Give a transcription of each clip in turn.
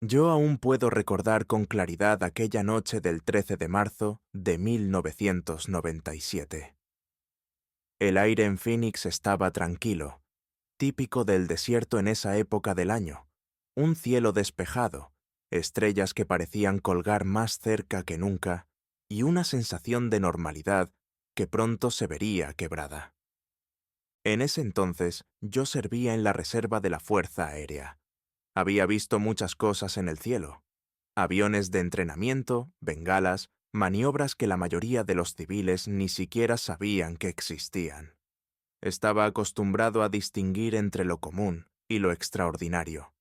Yo aún puedo recordar con claridad aquella noche del 13 de marzo de 1997. El aire en Phoenix estaba tranquilo, típico del desierto en esa época del año. Un cielo despejado, estrellas que parecían colgar más cerca que nunca, y una sensación de normalidad que pronto se vería quebrada. En ese entonces, yo servía en la reserva de la Fuerza Aérea. Había visto muchas cosas en el cielo. Aviones de entrenamiento, bengalas, maniobras que la mayoría de los civiles ni siquiera sabían que existían. Estaba acostumbrado a distinguir entre lo común y lo extraordinario.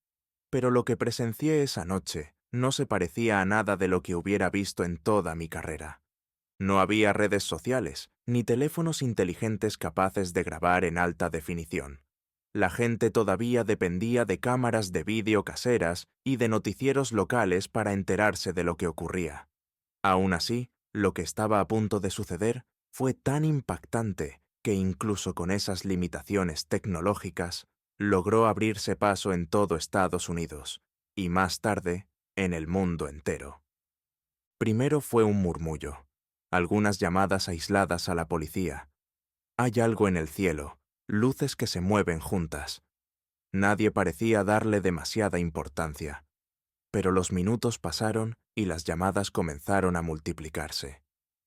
Pero lo que presencié esa noche no se parecía a nada de lo que hubiera visto en toda mi carrera. No había redes sociales, ni teléfonos inteligentes capaces de grabar en alta definición. La gente todavía dependía de cámaras de vídeo caseras y de noticieros locales para enterarse de lo que ocurría. Aún así, lo que estaba a punto de suceder fue tan impactante que incluso con esas limitaciones tecnológicas, logró abrirse paso en todo Estados Unidos, y más tarde, en el mundo entero. Primero fue un murmullo, algunas llamadas aisladas a la policía. Hay algo en el cielo, luces que se mueven juntas. Nadie parecía darle demasiada importancia, pero los minutos pasaron y las llamadas comenzaron a multiplicarse.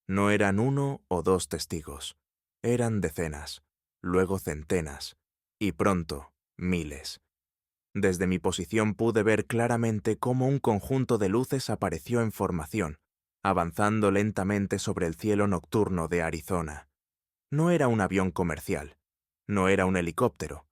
No eran uno o dos testigos, eran decenas, luego centenas, y pronto, miles. Desde mi posición pude ver claramente cómo un conjunto de luces apareció en formación, avanzando lentamente sobre el cielo nocturno de Arizona. No era un avión comercial, no era un helicóptero,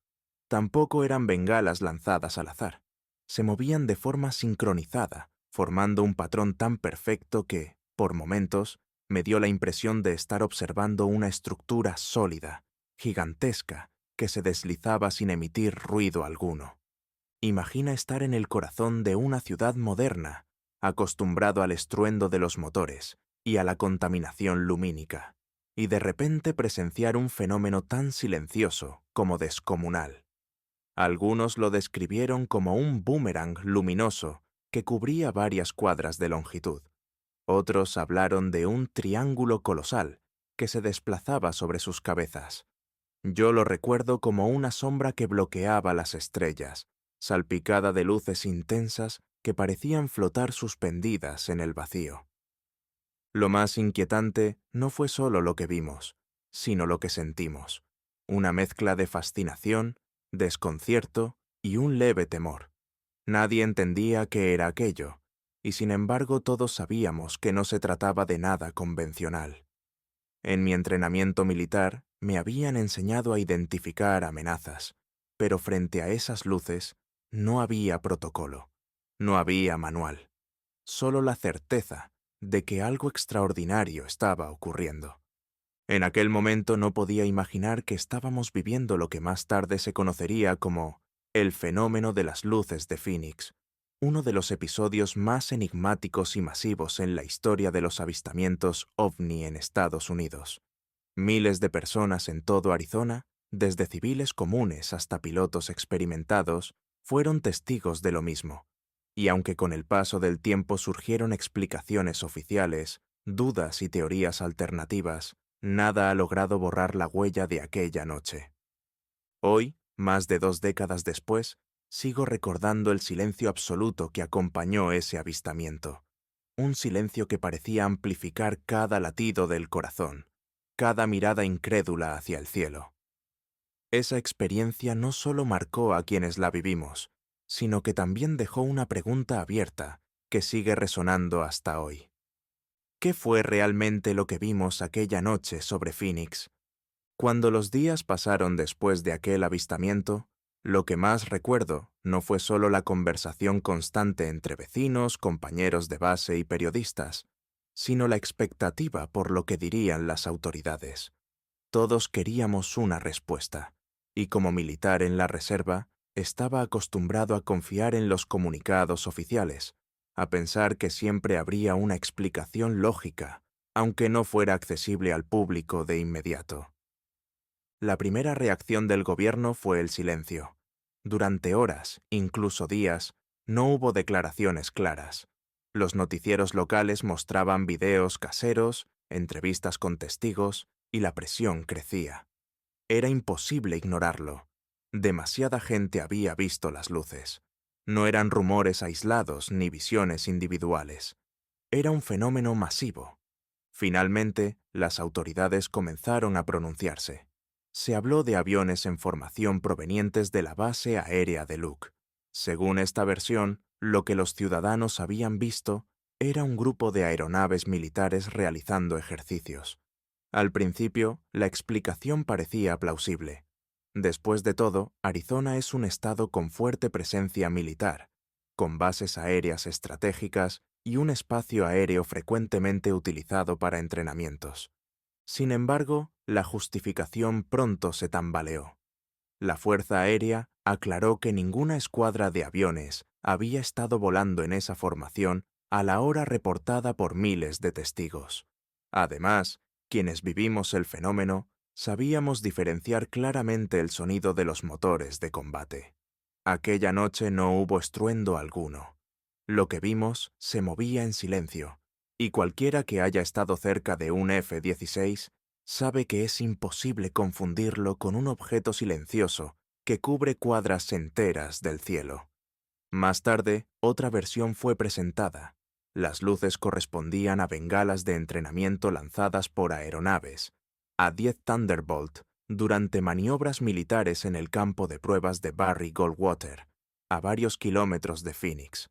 tampoco eran bengalas lanzadas al azar. Se movían de forma sincronizada, formando un patrón tan perfecto que, por momentos, me dio la impresión de estar observando una estructura sólida, gigantesca, que se deslizaba sin emitir ruido alguno. Imagina estar en el corazón de una ciudad moderna, acostumbrado al estruendo de los motores y a la contaminación lumínica, y de repente presenciar un fenómeno tan silencioso como descomunal. Algunos lo describieron como un boomerang luminoso que cubría varias cuadras de longitud. Otros hablaron de un triángulo colosal que se desplazaba sobre sus cabezas. Yo lo recuerdo como una sombra que bloqueaba las estrellas, salpicada de luces intensas que parecían flotar suspendidas en el vacío. Lo más inquietante no fue solo lo que vimos, sino lo que sentimos, una mezcla de fascinación, desconcierto y un leve temor. Nadie entendía qué era aquello, y sin embargo todos sabíamos que no se trataba de nada convencional. En mi entrenamiento militar me habían enseñado a identificar amenazas, pero frente a esas luces no había protocolo, no había manual, solo la certeza de que algo extraordinario estaba ocurriendo. En aquel momento no podía imaginar que estábamos viviendo lo que más tarde se conocería como el fenómeno de las luces de Phoenix, uno de los episodios más enigmáticos y masivos en la historia de los avistamientos ovni en Estados Unidos. Miles de personas en todo Arizona, desde civiles comunes hasta pilotos experimentados, fueron testigos de lo mismo. Y aunque con el paso del tiempo surgieron explicaciones oficiales, dudas y teorías alternativas, nada ha logrado borrar la huella de aquella noche. Hoy, más de 2 décadas después, sigo recordando el silencio absoluto que acompañó ese avistamiento. Un silencio que parecía amplificar cada latido del corazón, cada mirada incrédula hacia el cielo. Esa experiencia no solo marcó a quienes la vivimos, sino que también dejó una pregunta abierta que sigue resonando hasta hoy. ¿Qué fue realmente lo que vimos aquella noche sobre Phoenix? Cuando los días pasaron después de aquel avistamiento, lo que más recuerdo no fue solo la conversación constante entre vecinos, compañeros de base y periodistas, sino la expectativa por lo que dirían las autoridades. Todos queríamos una respuesta, y como militar en la reserva, estaba acostumbrado a confiar en los comunicados oficiales, a pensar que siempre habría una explicación lógica, aunque no fuera accesible al público de inmediato. La primera reacción del gobierno fue el silencio. Durante horas, incluso días, no hubo declaraciones claras. Los noticieros locales mostraban videos caseros, entrevistas con testigos, y la presión crecía. Era imposible ignorarlo. Demasiada gente había visto las luces. No eran rumores aislados ni visiones individuales. Era un fenómeno masivo. Finalmente, las autoridades comenzaron a pronunciarse. Se habló de aviones en formación provenientes de la base aérea de Luke. Según esta versión, lo que los ciudadanos habían visto era un grupo de aeronaves militares realizando ejercicios. Al principio, la explicación parecía plausible. Después de todo, Arizona es un estado con fuerte presencia militar, con bases aéreas estratégicas y un espacio aéreo frecuentemente utilizado para entrenamientos. Sin embargo, la justificación pronto se tambaleó. La Fuerza Aérea aclaró que ninguna escuadra de aviones había estado volando en esa formación a la hora reportada por miles de testigos. Además, quienes vivimos el fenómeno sabíamos diferenciar claramente el sonido de los motores de combate. Aquella noche no hubo estruendo alguno. Lo que vimos se movía en silencio, y cualquiera que haya estado cerca de un F-16 sabe que es imposible confundirlo con un objeto silencioso que cubre cuadras enteras del cielo. Más tarde, otra versión fue presentada. Las luces correspondían a bengalas de entrenamiento lanzadas por aeronaves, a 10 Thunderbolt, durante maniobras militares en el campo de pruebas de Barry Goldwater, a varios kilómetros de Phoenix.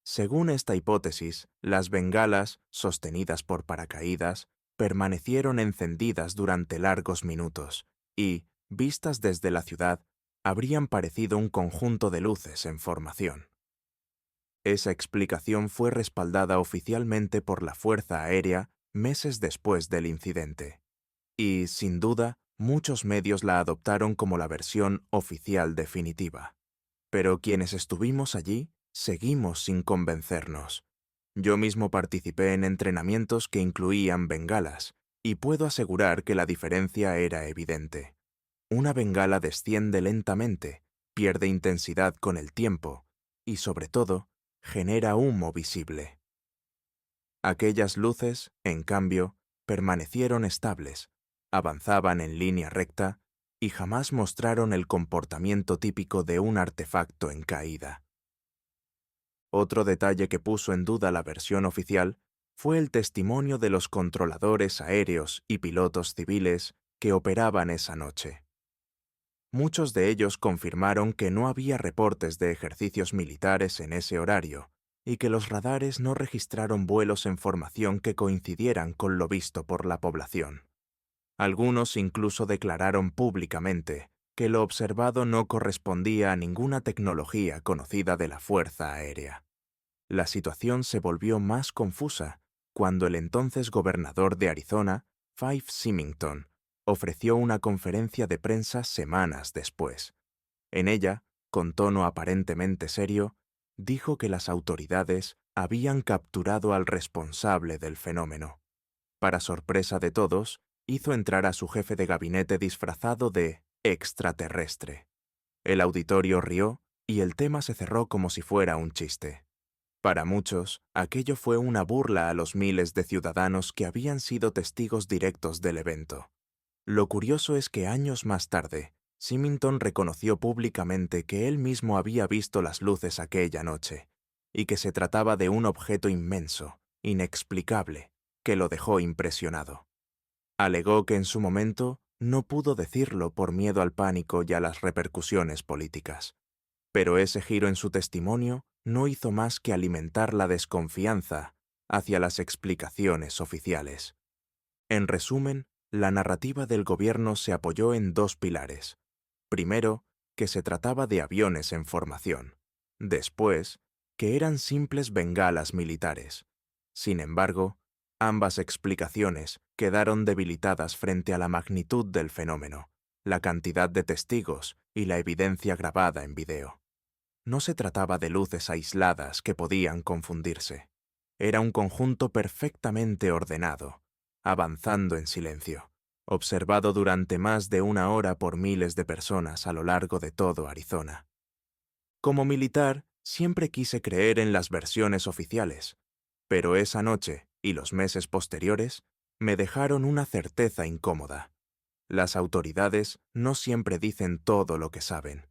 Según esta hipótesis, las bengalas, sostenidas por paracaídas, permanecieron encendidas durante largos minutos y, vistas desde la ciudad, habrían parecido un conjunto de luces en formación. Esa explicación fue respaldada oficialmente por la Fuerza Aérea meses después del incidente. Y, sin duda, muchos medios la adoptaron como la versión oficial definitiva. Pero quienes estuvimos allí, seguimos sin convencernos. Yo mismo participé en entrenamientos que incluían bengalas, y puedo asegurar que la diferencia era evidente. Una bengala desciende lentamente, pierde intensidad con el tiempo, y sobre todo, genera humo visible. Aquellas luces, en cambio, permanecieron estables, avanzaban en línea recta y jamás mostraron el comportamiento típico de un artefacto en caída. Otro detalle que puso en duda la versión oficial fue el testimonio de los controladores aéreos y pilotos civiles que operaban esa noche. Muchos de ellos confirmaron que no había reportes de ejercicios militares en ese horario y que los radares no registraron vuelos en formación que coincidieran con lo visto por la población. Algunos incluso declararon públicamente que lo observado no correspondía a ninguna tecnología conocida de la Fuerza Aérea. La situación se volvió más confusa cuando el entonces gobernador de Arizona, Fife Symington, ofreció una conferencia de prensa semanas después. En ella, con tono aparentemente serio, dijo que las autoridades habían capturado al responsable del fenómeno. Para sorpresa de todos, hizo entrar a su jefe de gabinete disfrazado de extraterrestre. El auditorio rió y el tema se cerró como si fuera un chiste. Para muchos, aquello fue una burla a los miles de ciudadanos que habían sido testigos directos del evento. Lo curioso es que años más tarde, Symington reconoció públicamente que él mismo había visto las luces aquella noche, y que se trataba de un objeto inmenso, inexplicable, que lo dejó impresionado. Alegó que en su momento no pudo decirlo por miedo al pánico y a las repercusiones políticas. Pero ese giro en su testimonio no hizo más que alimentar la desconfianza hacia las explicaciones oficiales. En resumen, la narrativa del gobierno se apoyó en dos pilares. Primero, que se trataba de aviones en formación. Después, que eran simples bengalas militares. Sin embargo, ambas explicaciones quedaron debilitadas frente a la magnitud del fenómeno, la cantidad de testigos y la evidencia grabada en video. No se trataba de luces aisladas que podían confundirse. Era un conjunto perfectamente ordenado, avanzando en silencio, observado durante más de una hora por miles de personas a lo largo de todo Arizona. Como militar, Siempre quise creer en las versiones oficiales, pero esa noche y los meses posteriores me dejaron una certeza incómoda. Las autoridades no siempre dicen todo lo que saben,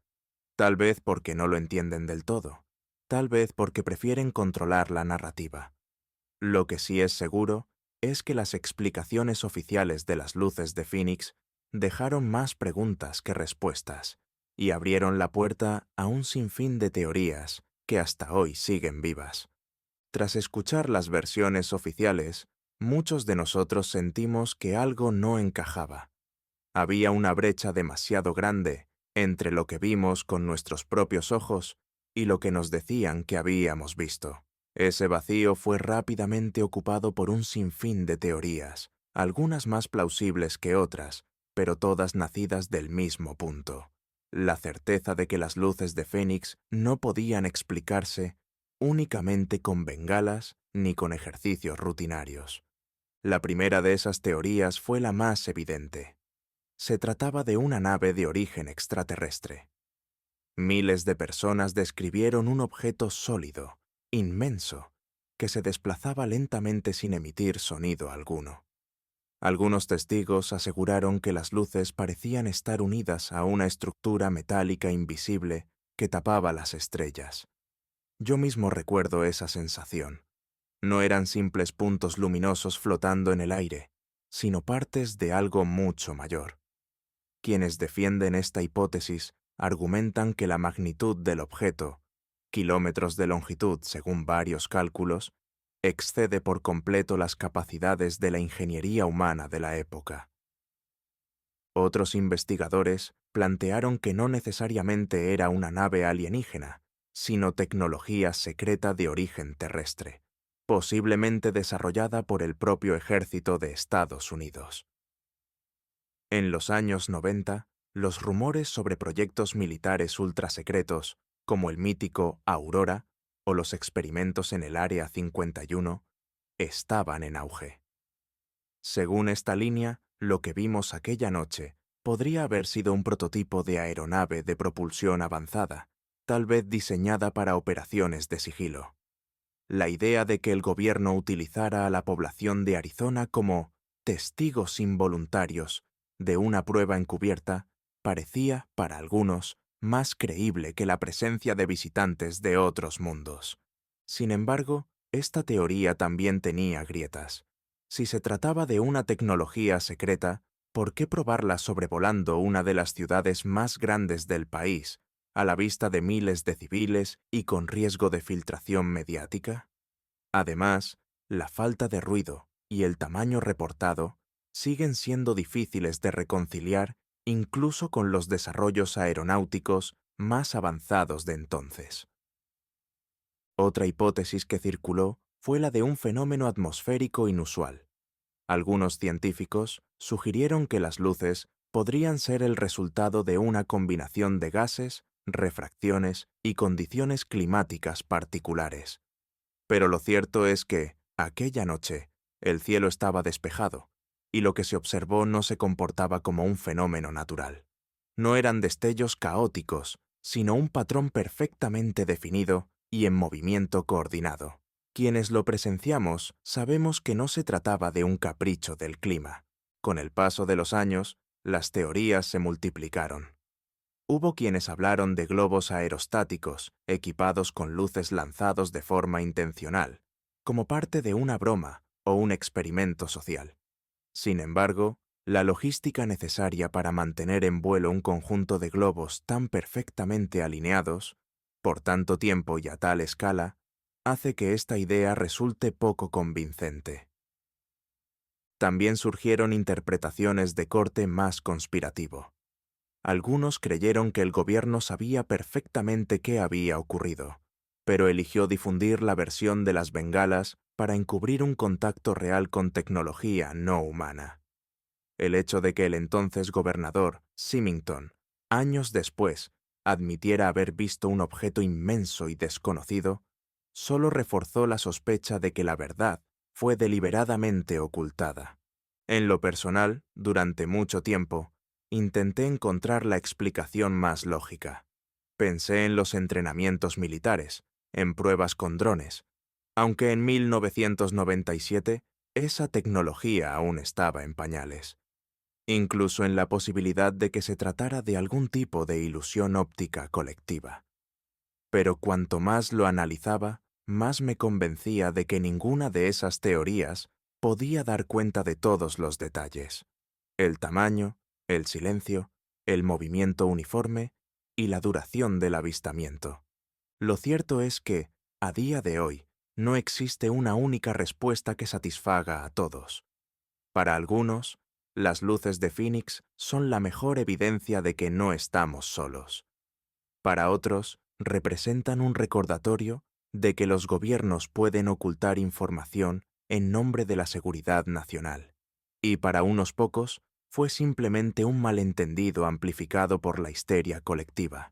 tal vez porque no lo entienden del todo, tal vez porque prefieren controlar la narrativa. Lo que sí es seguro es que las explicaciones oficiales de las luces de Phoenix dejaron más preguntas que respuestas y abrieron la puerta a un sinfín de teorías que hasta hoy siguen vivas. Tras escuchar las versiones oficiales, muchos de nosotros sentimos que algo no encajaba. Había una brecha demasiado grande entre lo que vimos con nuestros propios ojos y lo que nos decían que habíamos visto. Ese vacío fue rápidamente ocupado por un sinfín de teorías, algunas más plausibles que otras, pero todas nacidas del mismo punto: la certeza de que las luces de Fénix no podían explicarse únicamente con bengalas ni con ejercicios rutinarios. La primera de esas teorías fue la más evidente. Se trataba de una nave de origen extraterrestre. Miles de personas describieron un objeto sólido, inmenso, que se desplazaba lentamente sin emitir sonido alguno. Algunos testigos aseguraron que las luces parecían estar unidas a una estructura metálica invisible que tapaba las estrellas. Yo mismo recuerdo esa sensación. No eran simples puntos luminosos flotando en el aire, sino partes de algo mucho mayor. Quienes defienden esta hipótesis argumentan que la magnitud del objeto, kilómetros de longitud según varios cálculos, excede por completo las capacidades de la ingeniería humana de la época. Otros investigadores plantearon que no necesariamente era una nave alienígena, sino tecnología secreta de origen terrestre, posiblemente desarrollada por el propio ejército de Estados Unidos. En los años 90, los rumores sobre proyectos militares ultrasecretos, como el mítico Aurora o los experimentos en el Área 51, estaban en auge. Según esta línea, lo que vimos aquella noche podría haber sido un prototipo de aeronave de propulsión avanzada, tal vez diseñada para operaciones de sigilo. La idea de que el gobierno utilizara a la población de Arizona como testigos involuntarios de una prueba encubierta parecía, para algunos, más creíble que la presencia de visitantes de otros mundos. Sin embargo, esta teoría también tenía grietas. Si se trataba de una tecnología secreta, ¿por qué probarla sobrevolando una de las ciudades más grandes del país, a la vista de miles de civiles y con riesgo de filtración mediática? Además, la falta de ruido y el tamaño reportado siguen siendo difíciles de reconciliar incluso con los desarrollos aeronáuticos más avanzados de entonces. Otra hipótesis que circuló fue la de un fenómeno atmosférico inusual. Algunos científicos sugirieron que las luces podrían ser el resultado de una combinación de gases, refracciones y condiciones climáticas particulares. Pero lo cierto es que, aquella noche, el cielo estaba despejado, y lo que se observó no se comportaba como un fenómeno natural. No eran destellos caóticos, sino un patrón perfectamente definido y en movimiento coordinado. Quienes lo presenciamos sabemos que no se trataba de un capricho del clima. Con el paso de los años, las teorías se multiplicaron. Hubo quienes hablaron de globos aerostáticos equipados con luces lanzados de forma intencional, como parte de una broma o un experimento social. Sin embargo, la logística necesaria para mantener en vuelo un conjunto de globos tan perfectamente alineados, por tanto tiempo y a tal escala, hace que esta idea resulte poco convincente. También surgieron interpretaciones de corte más conspirativo. Algunos creyeron que el gobierno sabía perfectamente qué había ocurrido, pero eligió difundir la versión de las bengalas para encubrir un contacto real con tecnología no humana. El hecho de que el entonces gobernador, Symington, años después, admitiera haber visto un objeto inmenso y desconocido, solo reforzó la sospecha de que la verdad fue deliberadamente ocultada. En lo personal, durante mucho tiempo, intenté encontrar la explicación más lógica. Pensé en los entrenamientos militares, en pruebas con drones, aunque en 1997 esa tecnología aún estaba en pañales. Incluso en la posibilidad de que se tratara de algún tipo de ilusión óptica colectiva. Pero cuanto más lo analizaba, más me convencía de que ninguna de esas teorías podía dar cuenta de todos los detalles: el tamaño, el silencio, el movimiento uniforme y la duración del avistamiento. Lo cierto es que, a día de hoy, no existe una única respuesta que satisfaga a todos. Para algunos, las luces de Phoenix son la mejor evidencia de que no estamos solos. Para otros, representan un recordatorio de que los gobiernos pueden ocultar información en nombre de la seguridad nacional. Y para unos pocos, fue simplemente un malentendido amplificado por la histeria colectiva.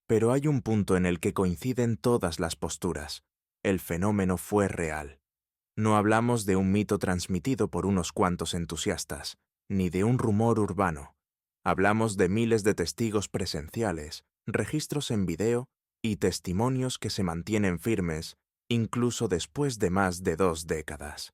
Pero hay un punto en el que coinciden todas las posturas: el fenómeno fue real. No hablamos de un mito transmitido por unos cuantos entusiastas, ni de un rumor urbano. Hablamos de miles de testigos presenciales, registros en video y testimonios que se mantienen firmes incluso después de más de 2 décadas.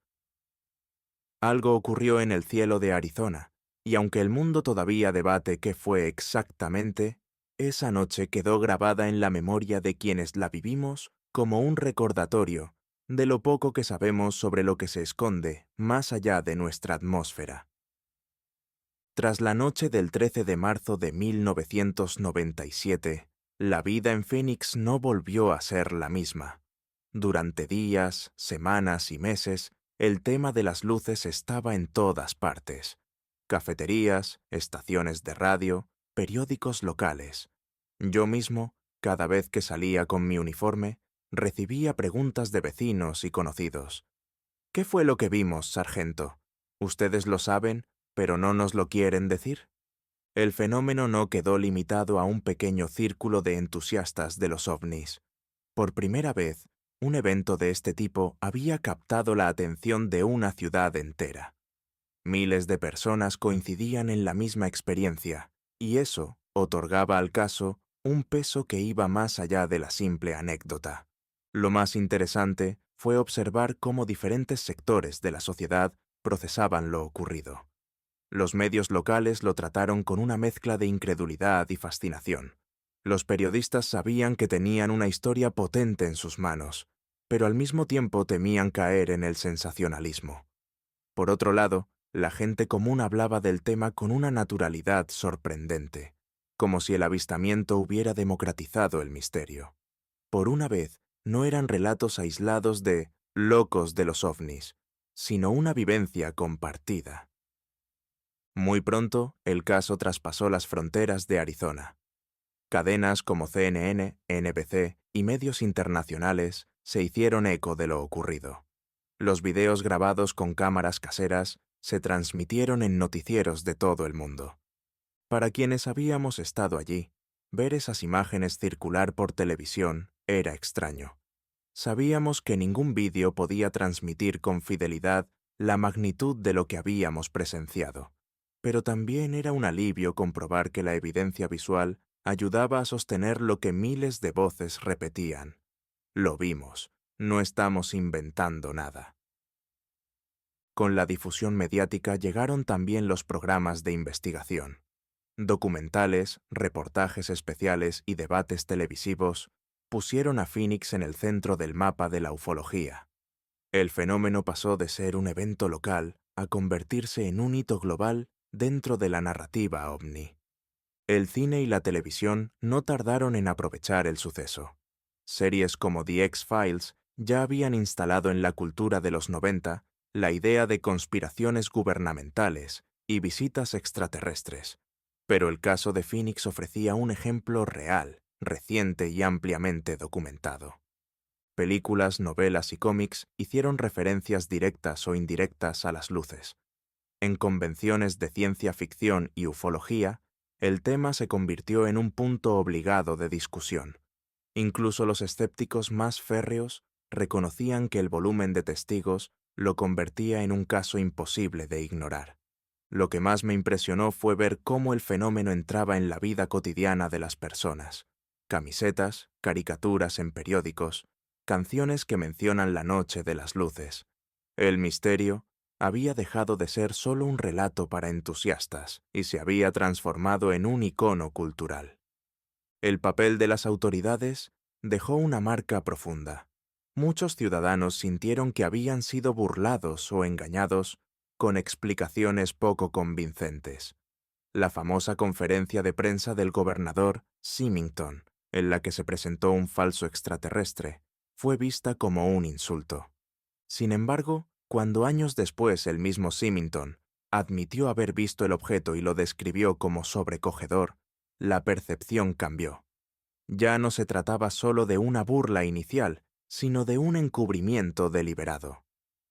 Algo ocurrió en el cielo de Arizona, y aunque el mundo todavía debate qué fue exactamente, esa noche quedó grabada en la memoria de quienes la vivimos como un recordatorio de lo poco que sabemos sobre lo que se esconde más allá de nuestra atmósfera. Tras la noche del 13 de marzo de 1997, la vida en Phoenix no volvió a ser la misma. Durante días, semanas y meses, el tema de las luces estaba en todas partes: cafeterías, estaciones de radio, periódicos locales. Yo mismo, cada vez que salía con mi uniforme, recibía preguntas de vecinos y conocidos. ¿Qué fue lo que vimos, sargento? ¿Ustedes lo saben, pero no nos lo quieren decir? El fenómeno no quedó limitado a un pequeño círculo de entusiastas de los ovnis. Por primera vez, un evento de este tipo había captado la atención de una ciudad entera. Miles de personas coincidían en la misma experiencia, y eso otorgaba al caso un peso que iba más allá de la simple anécdota. Lo más interesante fue observar cómo diferentes sectores de la sociedad procesaban lo ocurrido. Los medios locales lo trataron con una mezcla de incredulidad y fascinación. Los periodistas sabían que tenían una historia potente en sus manos, pero al mismo tiempo temían caer en el sensacionalismo. Por otro lado, la gente común hablaba del tema con una naturalidad sorprendente, como si el avistamiento hubiera democratizado el misterio. Por una vez, no eran relatos aislados de locos de los ovnis, sino una vivencia compartida. Muy pronto, el caso traspasó las fronteras de Arizona. Cadenas como CNN, NBC y medios internacionales se hicieron eco de lo ocurrido. Los videos grabados con cámaras caseras se transmitieron en noticieros de todo el mundo. Para quienes habíamos estado allí, ver esas imágenes circular por televisión era extraño. Sabíamos que ningún vídeo podía transmitir con fidelidad la magnitud de lo que habíamos presenciado, pero también era un alivio comprobar que la evidencia visual ayudaba a sostener lo que miles de voces repetían: lo vimos, no estamos inventando nada. Con la difusión mediática llegaron también los programas de investigación. Documentales, reportajes especiales y debates televisivos pusieron a Phoenix en el centro del mapa de la ufología. El fenómeno pasó de ser un evento local a convertirse en un hito global dentro de la narrativa ovni. El cine y la televisión no tardaron en aprovechar el suceso. Series como The X-Files ya habían instalado en la cultura de los 90 la idea de conspiraciones gubernamentales y visitas extraterrestres. Pero el caso de Phoenix ofrecía un ejemplo real, reciente y ampliamente documentado. Películas, novelas y cómics hicieron referencias directas o indirectas a las luces. En convenciones de ciencia ficción y ufología, el tema se convirtió en un punto obligado de discusión. Incluso los escépticos más férreos reconocían que el volumen de testigos lo convertía en un caso imposible de ignorar. Lo que más me impresionó fue ver cómo el fenómeno entraba en la vida cotidiana de las personas. camisetas, caricaturas en periódicos, canciones que mencionan la noche de las luces. El misterio había dejado de ser solo un relato para entusiastas y se había transformado en un icono cultural. El papel de las autoridades dejó una marca profunda. Muchos ciudadanos sintieron que habían sido burlados o engañados con explicaciones poco convincentes. La famosa conferencia de prensa del gobernador Symington, en la que se presentó un falso extraterrestre, fue vista como un insulto. Sin embargo, cuando años después el mismo Symington admitió haber visto el objeto y lo describió como sobrecogedor, la percepción cambió. Ya no se trataba solo de una burla inicial, sino de un encubrimiento deliberado.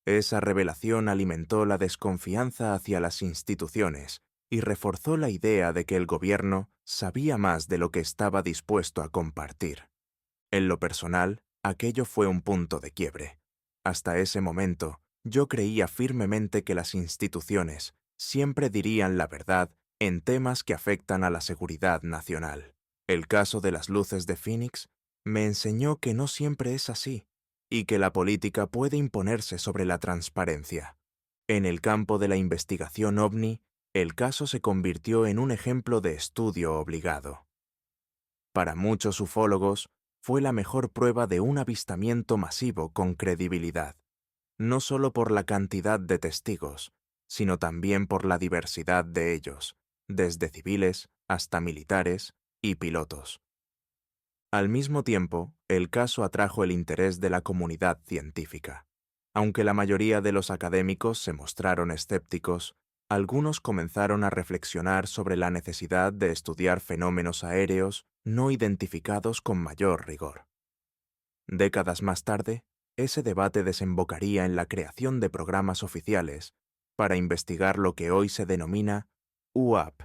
Esa revelación alimentó la desconfianza hacia las instituciones y reforzó la idea de que el gobierno sabía más de lo que estaba dispuesto a compartir. En lo personal, aquello fue un punto de quiebre. Hasta ese momento, yo creía firmemente que las instituciones siempre dirían la verdad en temas que afectan a la seguridad nacional. El caso de las luces de Phoenix me enseñó que no siempre es así y que la política puede imponerse sobre la transparencia. En el campo de la investigación OVNI, el caso se convirtió en un ejemplo de estudio obligado. Para muchos ufólogos, fue la mejor prueba de un avistamiento masivo con credibilidad, no solo por la cantidad de testigos, sino también por la diversidad de ellos, desde civiles hasta militares y pilotos. Al mismo tiempo, el caso atrajo el interés de la comunidad científica. Aunque la mayoría de los académicos se mostraron escépticos, algunos comenzaron a reflexionar sobre la necesidad de estudiar fenómenos aéreos no identificados con mayor rigor. Décadas más tarde, ese debate desembocaría en la creación de programas oficiales para investigar lo que hoy se denomina UAP,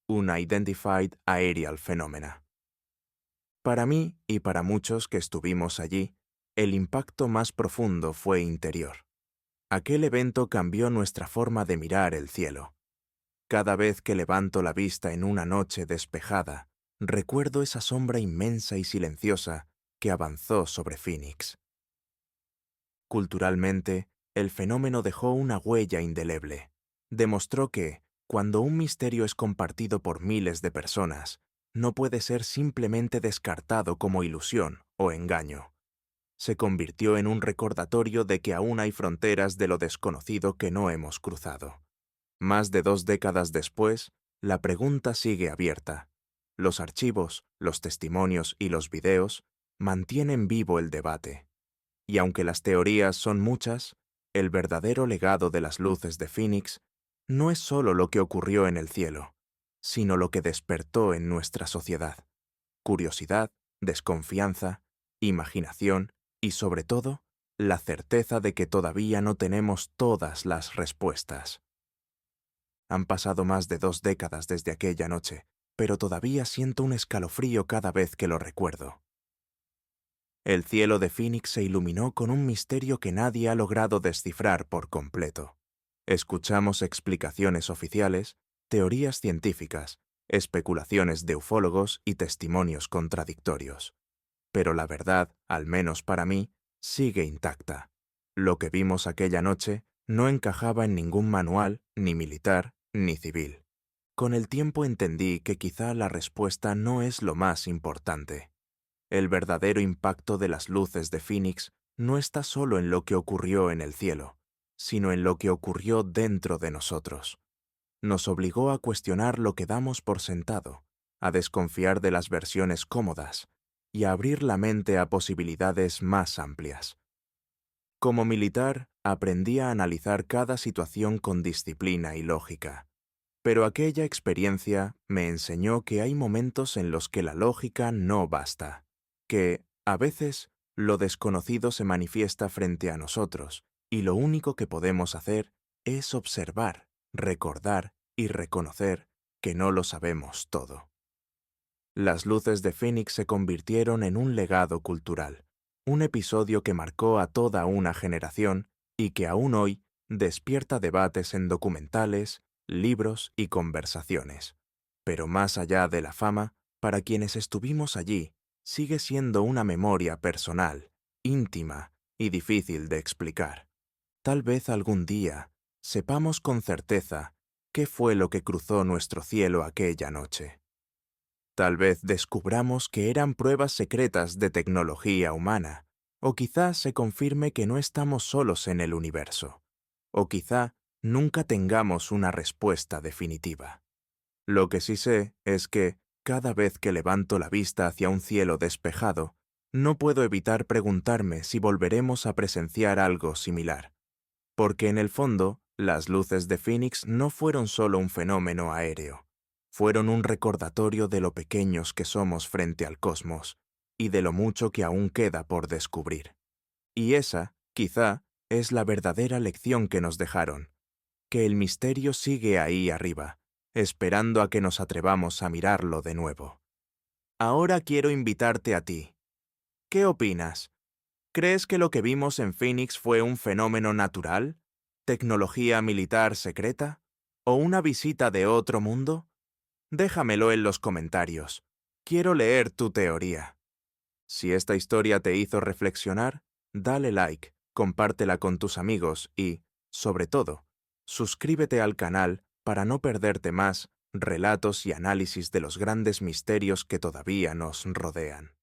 Unidentified Aerial Phenomena. Para mí y para muchos que estuvimos allí, el impacto más profundo fue interior. Aquel evento cambió nuestra forma de mirar el cielo. Cada vez que levanto la vista en una noche despejada, recuerdo esa sombra inmensa y silenciosa que avanzó sobre Phoenix. Culturalmente, el fenómeno dejó una huella indeleble. Demostró que, cuando un misterio es compartido por miles de personas, no puede ser simplemente descartado como ilusión o engaño. Se convirtió en un recordatorio de que aún hay fronteras de lo desconocido que no hemos cruzado. Más de 2 décadas después, la pregunta sigue abierta. Los archivos, los testimonios y los videos mantienen vivo el debate. Y aunque las teorías son muchas, el verdadero legado de las luces de Phoenix no es solo lo que ocurrió en el cielo, sino lo que despertó en nuestra sociedad. Curiosidad, desconfianza, imaginación y, sobre todo, la certeza de que todavía no tenemos todas las respuestas. Han pasado más de 2 décadas desde aquella noche, pero todavía siento un escalofrío cada vez que lo recuerdo. El cielo de Phoenix se iluminó con un misterio que nadie ha logrado descifrar por completo. Escuchamos explicaciones oficiales, teorías científicas, especulaciones de ufólogos y testimonios contradictorios. Pero la verdad, al menos para mí, sigue intacta. Lo que vimos aquella noche no encajaba en ningún manual, ni militar, ni civil. Con el tiempo entendí que quizá la respuesta no es lo más importante. El verdadero impacto de las luces de Phoenix no está solo en lo que ocurrió en el cielo, sino en lo que ocurrió dentro de nosotros. Nos obligó a cuestionar lo que damos por sentado, a desconfiar de las versiones cómodas y a abrir la mente a posibilidades más amplias. Como militar, aprendí a analizar cada situación con disciplina y lógica. Pero aquella experiencia me enseñó que hay momentos en los que la lógica no basta, que, a veces, lo desconocido se manifiesta frente a nosotros, y lo único que podemos hacer es observar, recordar y reconocer que no lo sabemos todo. Las luces de Phoenix se convirtieron en un legado cultural, un episodio que marcó a toda una generación y que aún hoy despierta debates en documentales, libros y conversaciones. Pero más allá de la fama, para quienes estuvimos allí, sigue siendo una memoria personal, íntima y difícil de explicar. Tal vez algún día sepamos con certeza qué fue lo que cruzó nuestro cielo aquella noche. Tal vez descubramos que eran pruebas secretas de tecnología humana, o quizá se confirme que no estamos solos en el universo, o quizá nunca tengamos una respuesta definitiva. Lo que sí sé es que, cada vez que levanto la vista hacia un cielo despejado, no puedo evitar preguntarme si volveremos a presenciar algo similar, porque en el fondo, las luces de Phoenix no fueron solo un fenómeno aéreo, fueron un recordatorio de lo pequeños que somos frente al cosmos y de lo mucho que aún queda por descubrir. Y esa, quizá, es la verdadera lección que nos dejaron, que el misterio sigue ahí arriba, esperando a que nos atrevamos a mirarlo de nuevo. Ahora quiero invitarte a ti. ¿Qué opinas? ¿Crees que lo que vimos en Phoenix fue un fenómeno natural, tecnología militar secreta o una visita de otro mundo? Déjamelo en los comentarios. Quiero leer tu teoría. Si esta historia te hizo reflexionar, dale like, compártela con tus amigos y, sobre todo, suscríbete al canal para no perderte más relatos y análisis de los grandes misterios que todavía nos rodean.